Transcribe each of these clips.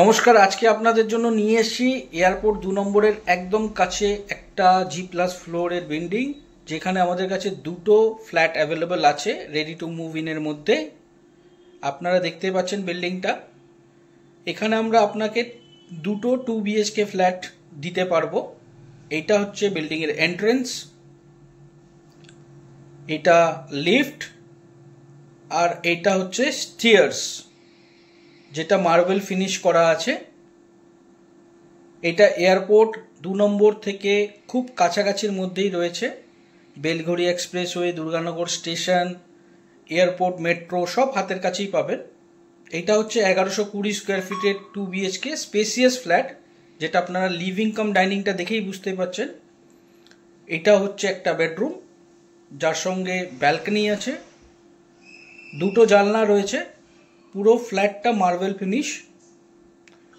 নমস্কার। আজকে আপনাদের জন্য নিয়ে এসেছি এয়ারপোর্ট 2 নম্বরের একদম কাছে একটা G+ ফ্লোরের বিল্ডিং, যেখানে আমাদের কাছে দুটো ফ্ল্যাট অ্যাভেলেবল আছে রেডি টু মুভ ইনের মধ্যে। আপনারা দেখতে পাচ্ছেন বিল্ডিংটা। এখানে আমরা আপনাকে দুটো 2 BHK ফ্ল্যাট দিতে পারবো। এটা হচ্ছে বিল্ডিংয়ের এন্ট্রেন্স, এটা লিফট, আর এটা হচ্ছে স্টেয়ার্স, যেটা মার্বেল ফিনিশ করা আছে। এটা এয়ারপোর্ট 2 নম্বর থেকে খুব কাছাকাছির মধ্যেই রয়েছে। Belgharia expressway, Durganagar station, airport, metro সব হাতের কাছেই পাবেন। এটা হচ্ছে 1120 স্কোয়ার ফিটের 2 BHK স্পেসিয়াস ফ্ল্যাট, যেটা আপনারা লিভিং কাম ডাইনিংটা দেখেই বুঝতে পারছেন। এটা হচ্ছে একটা বেডরুম, যার সঙ্গে ব্যালকনি আছে, দুটো জানলা রয়েছে। পুরো ফ্ল্যাটটা মার্বেল ফিনিশ,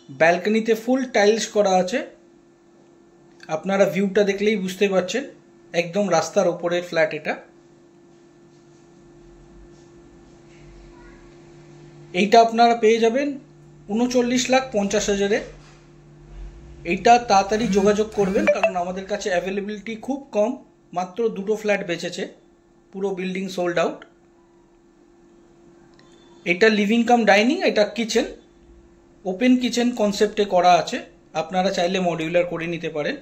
ব্যালকনিতে ফুল টাইলস করা আছে। আপনারা ভিউটা দেখলেই বুঝতে পারছেন, একদম রাস্তার ওপরের ফ্ল্যাট এটা। এইটা আপনারা পেয়ে যাবেন 39,50,000-এ। এইটা তাড়াতাড়ি যোগাযোগ করবেন, কারণ আমাদের কাছে অ্যাভেলেবিলিটি খুব কম, মাত্র দুটো ফ্ল্যাট বেঁচেছে, পুরো বিল্ডিং সোল্ড আউট। এটা লিভিং কাম ডাইনিং, এটা কিচেন, ওপেন কিচেন কনসেপ্টে করা আছে। আপনারা চাইলে মডিউলার করে নিতে পারেন।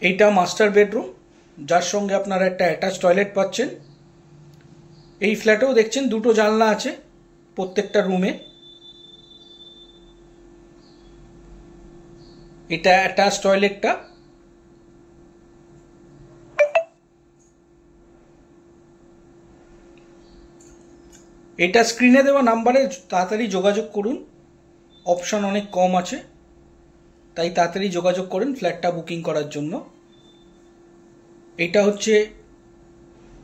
এইটা মাস্টার বেডরুম, যার সঙ্গে আপনারা একটা অ্যাটাচ টয়লেট পাচ্ছেন। এই ফ্ল্যাটেও দেখছেন দুটো জানলা আছে প্রত্যেকটা রুমে। এটা অ্যাটাচ টয়লেটটা। এটা স্ক্রিনে দেওয়া নাম্বারে তাড়াতাড়ি যোগাযোগ করুন, অপশন অনেক কম আছে, তাই তাড়াতাড়ি যোগাযোগ করুন ফ্ল্যাটটা বুকিং করার জন্য। এটা হচ্ছে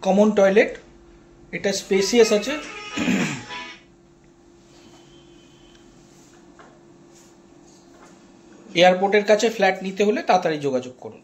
কমন টয়লেট, এটা স্পেসিয়াস আছে। এয়ারপোর্টের কাছে ফ্ল্যাট নিতে হলে তাড়াতাড়ি যোগাযোগ করুন।